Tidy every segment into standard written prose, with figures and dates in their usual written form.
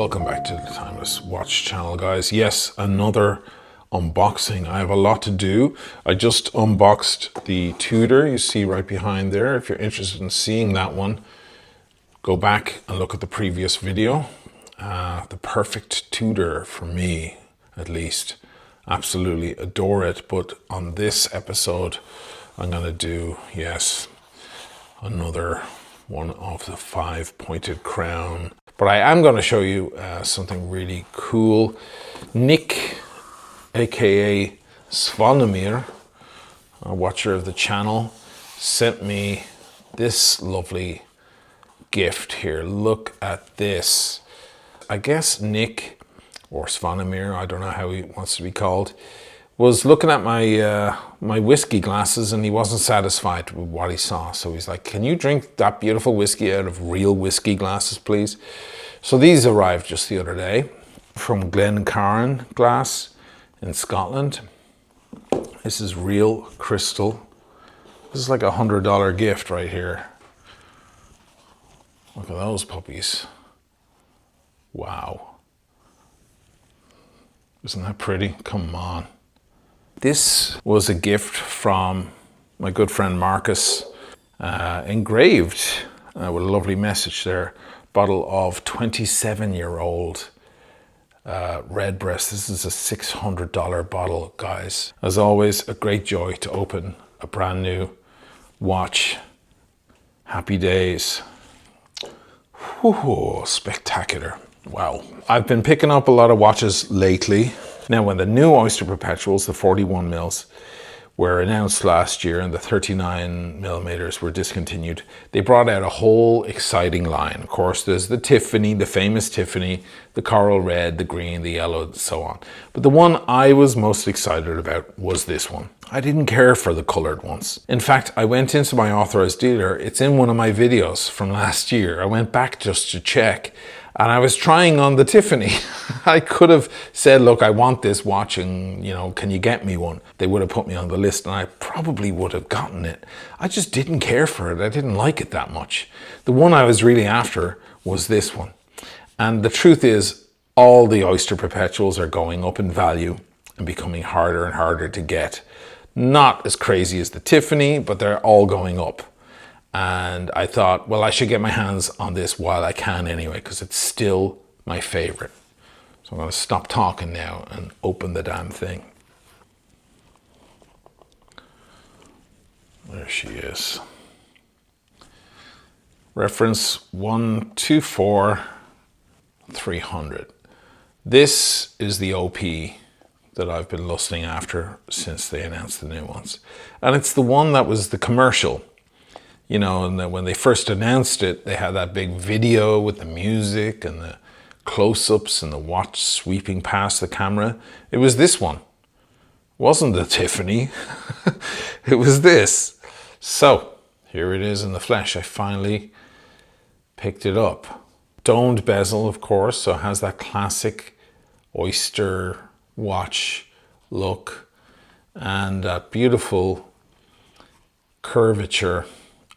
Welcome back to the Timeless Watch channel, guys. Yes, another unboxing. I have a lot to do. I just unboxed the Tudor you see right behind there. If you're interested in seeing that one, go back and look at the previous video. The perfect Tudor for me, at least. Absolutely adore it. But on this episode, I'm gonna do, yes, another one of the 5-pointed crown. But I am going to show you something really cool. Nick, aka Svanemir, a watcher of the channel, sent me this lovely gift here. Look at this. I guess Nick, or Svanemir, I don't know how he wants to be called, was looking at my my whiskey glasses and he wasn't satisfied with what he saw. So he's like, can you drink that beautiful whiskey out of real whiskey glasses, please? So these arrived just the other day from Glencairn Glass in Scotland. This is real crystal. This is like a $100 gift right here. Look at those puppies. Wow. Isn't that pretty? Come on. This was a gift from my good friend Marcus, engraved with a lovely message there. Bottle of 27-year-old Redbreast. This is a $600 bottle, guys. As always, a great joy to open a brand new watch. Happy days. Whew, spectacular. Wow. I've been picking up a lot of watches lately. Now, when the new Oyster Perpetuals, the 41 mils, were announced last year and the 39 millimeters were discontinued, they brought out a whole exciting line. Of course, there's the Tiffany, the famous Tiffany, the coral red, the green, the yellow, and so on. But the one I was most excited about was this one. I didn't care for the colored ones. In fact, I went into my authorized dealer. It's in one of my videos from last year. I went back just to check. And I was trying on the Tiffany. I could have said, look, I want this watch and, you know, can you get me one? They would have put me on the list and I probably would have gotten it. I just didn't care for it. I didn't like it that much. The one I was really after was this one. And the truth is, all the Oyster Perpetuals are going up in value and becoming harder and harder to get. Not as crazy as the Tiffany, but they're all going up. And I thought, well, I should get my hands on this while I can anyway, because it's still my favorite. So I'm going to stop talking now and open the damn thing. There she is. Reference 124300. This is the OP that I've been lusting after since they announced the new ones. And it's the one that was the commercial. You know, and when they first announced it, they had that big video with the music and the close-ups and the watch sweeping past the camera. It was this one. It wasn't the Tiffany. It was this. So, here it is in the flesh. I finally picked it up. Domed bezel, of course, so it has that classic Oyster watch look and that beautiful curvature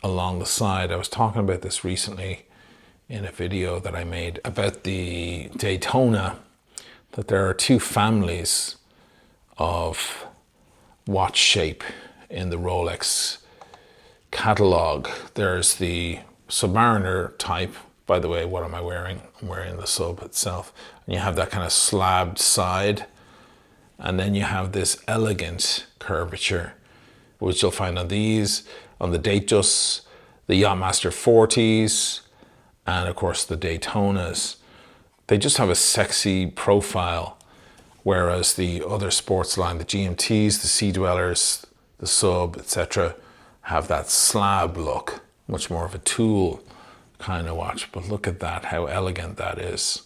along the side. I was talking about this recently in a video that I made about the Daytona, that there are two families of watch shape in the Rolex catalog. There's the Submariner type. By the way, what am I wearing? I'm wearing the Sub itself. And you have that kind of slabbed side. And then you have this elegant curvature, which you'll find on these, on the Datejust, the Yachtmaster 40s, and of course the Daytonas. They just have a sexy profile, whereas the other sports line, the GMTs, the Sea Dwellers, the Sub, etc., have that slab look, much more of a tool kind of watch. But look at that, how elegant that is.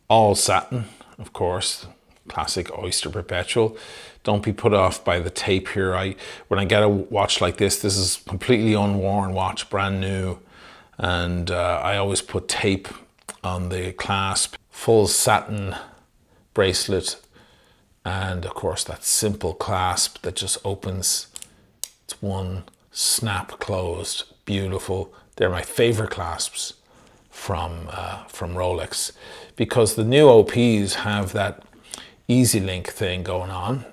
All satin, of course. Classic Oyster Perpetual. Don't be put off by the tape here. When I get a watch like this is completely unworn watch, brand new, and I always put tape on the clasp. Full satin bracelet, and of course that simple clasp that just opens. It's one snap closed. Beautiful. They're my favorite clasps from Rolex, because the new OPs have that easy link thing going on.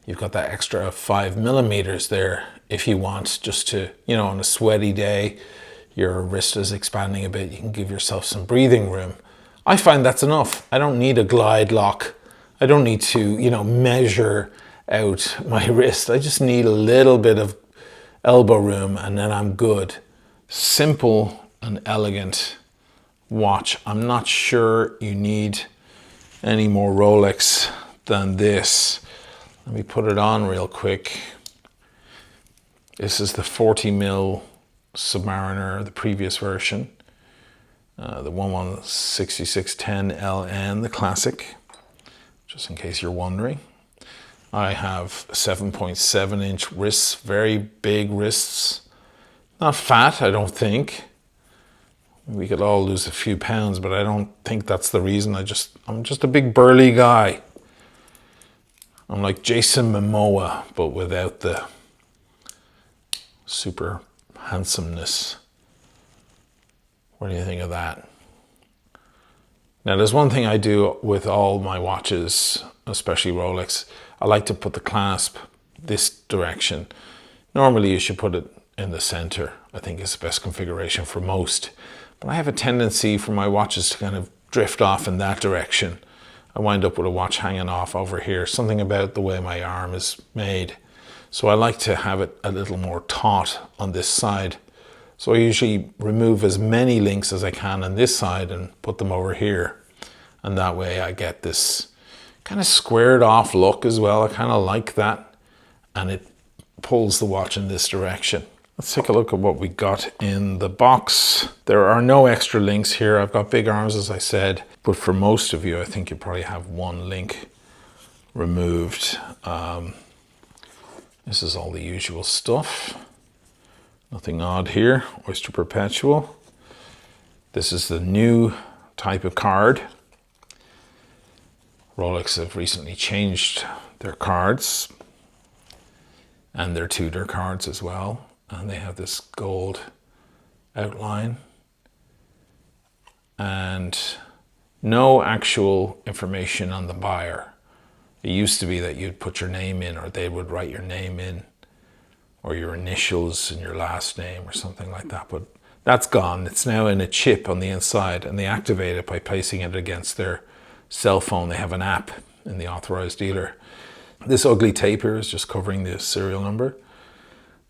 You've got that extra 5 millimeters there if you want, just to, you know, on a sweaty day, your wrist is expanding a bit, you can give yourself some breathing room. I find that's enough. I don't need a glide lock. I don't need to, you know, measure out my wrist. I just need a little bit of elbow room and then I'm good. Simple and elegant watch. I'm not sure you need any more Rolex than this. Let me put it on real quick. This is the 40mm Submariner, the previous version. The 116610 LN, the classic, just in case you're wondering. I have 7.7-inch wrists, very big wrists. Not fat, I don't think. We could all lose a few pounds, but I don't think that's the reason. I'm just a big burly guy. I'm like Jason Momoa, but without the super handsomeness. What do you think of that? Now, there's one thing I do with all my watches, especially Rolex. I like to put the clasp this direction. Normally you should put it in the center. I think it's the best configuration for most. But I have a tendency for my watches to kind of drift off in that direction. I wind up with a watch hanging off over here. Something about the way my arm is made. So I like to have it a little more taut on this side. So I usually remove as many links as I can on this side and put them over here. And that way I get this kind of squared off look as well. I kind of like that. And it pulls the watch in this direction. Let's take a look at what we got in the box. There are no extra links here. I've got big arms, as I said. But for most of you, I think you probably have one link removed. This is all the usual stuff. Nothing odd here. Oyster Perpetual. This is the new type of card. Rolex have recently changed their cards and their Tudor cards as well. And they have this gold outline and no actual information on the buyer. It used to be that you'd put your name in, or they would write your name in, or your initials and your last name or something like that. But that's gone. It's now in a chip on the inside, and they activate it by placing it against their cell phone. They have an app in the authorized dealer. This ugly tape here is just covering the serial number.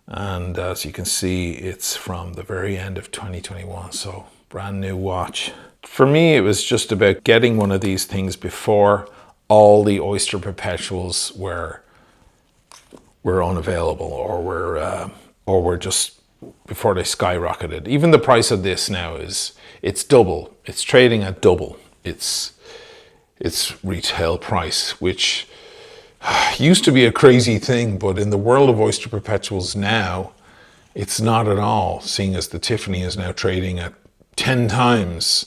And as you can see, it's from the very end of 2021. So brand new watch. For me, it was just about getting one of these things before all the Oyster Perpetuals were unavailable, or were just before they skyrocketed. Even the price of this now it's double. It's trading at double its retail price, which used to be a crazy thing, but in the world of Oyster Perpetuals now, it's not at all, seeing as the Tiffany is now trading at 10 times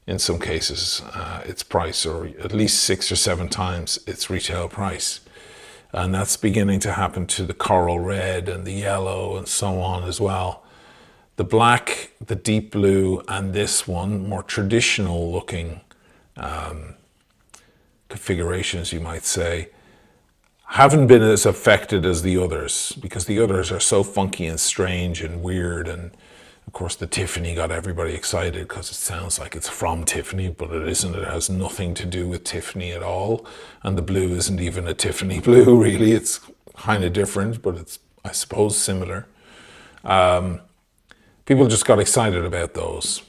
in some cases its price, or at least 6 or 7 times its retail price. And that's beginning to happen to the coral red and the yellow and so on as well. The black, the deep blue, and this one, more traditional looking configurations, you might say, haven't been as affected as the others, because the others are so funky and strange and weird. And of course the Tiffany got everybody excited because it sounds like it's from Tiffany, but it isn't. It has nothing to do with Tiffany at all. And the blue isn't even a Tiffany blue, really. It's kind of different, but it's, I suppose, similar. People just got excited about those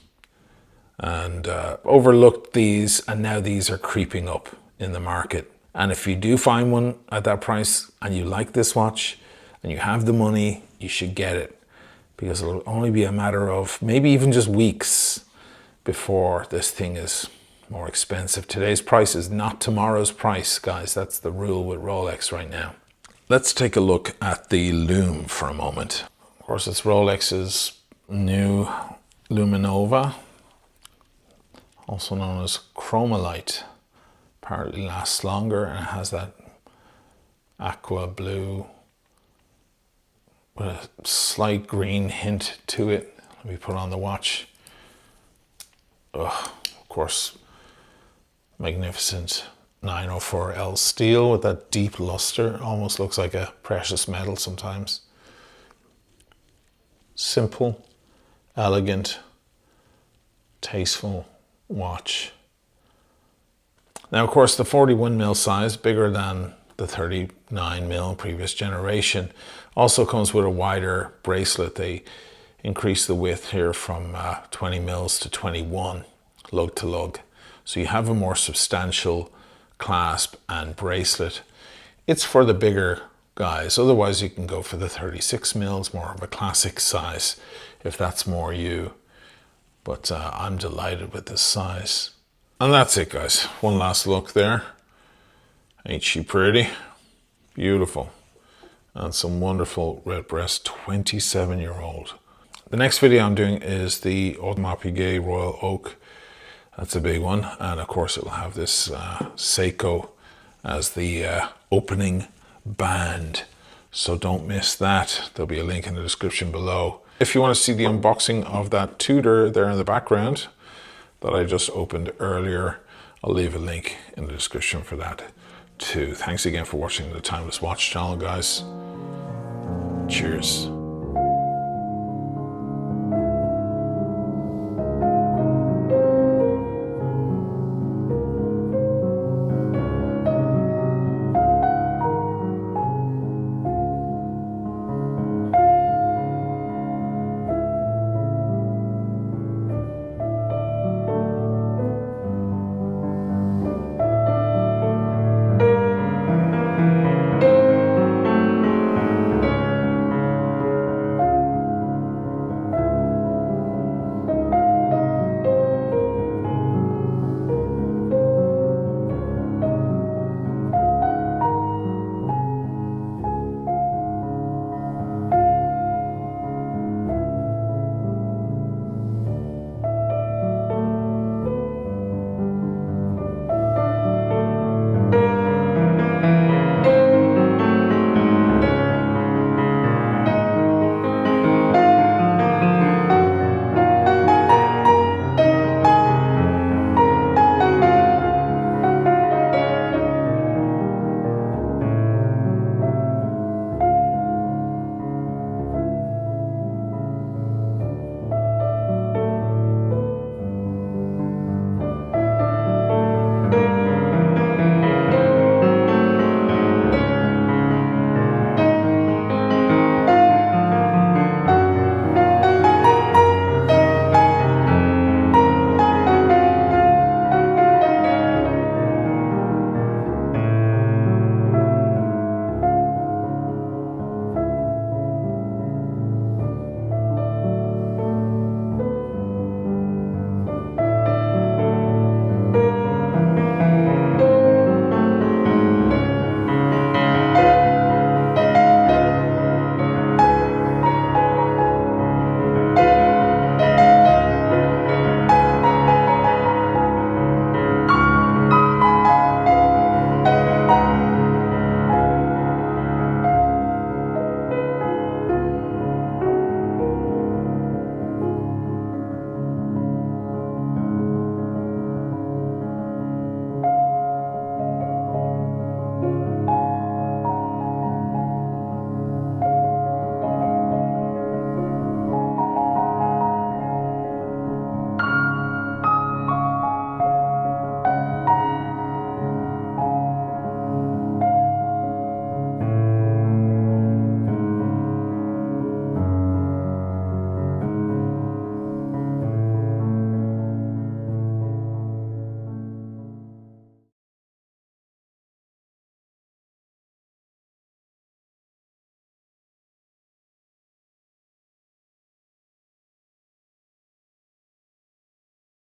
and overlooked these, and now these are creeping up in the market. And if you do find one at that price and you like this watch and you have the money, you should get it, because it'll only be a matter of maybe even just weeks before this thing is more expensive. Today's price is not tomorrow's price, guys. That's the rule with Rolex right now. Let's take a look at the lume for a moment. Of course, it's Rolex's new Luminova, also known as Chromolite. Apparently lasts longer, and it has that aqua blue with a slight green hint to it. Let me put on the watch Of course, magnificent 904L steel with that deep luster. Almost looks like a precious metal sometimes. Simple, elegant, tasteful watch. Now, of course, the 41mm size, bigger than the 39mm previous generation, also comes with a wider bracelet. They increase the width here from 20mm to 21, lug to lug. So you have a more substantial clasp and bracelet. It's for the bigger guys. Otherwise, you can go for the 36mm, more of a classic size, if that's more you. But I'm delighted with this size. And that's it, guys. One last look there. Ain't she pretty? Beautiful. And some wonderful red breast, 27-year-old. The next video I'm doing is the Audemars Royal Oak. That's a big one. And of course, it'll have this Seiko as the opening band. So don't miss that. There'll be a link in the description below. If you want to see the unboxing of that Tudor there in the background that I just opened earlier, I'll leave a link in the description for that too. Thanks again for watching the Timeless Watch channel, guys. Cheers.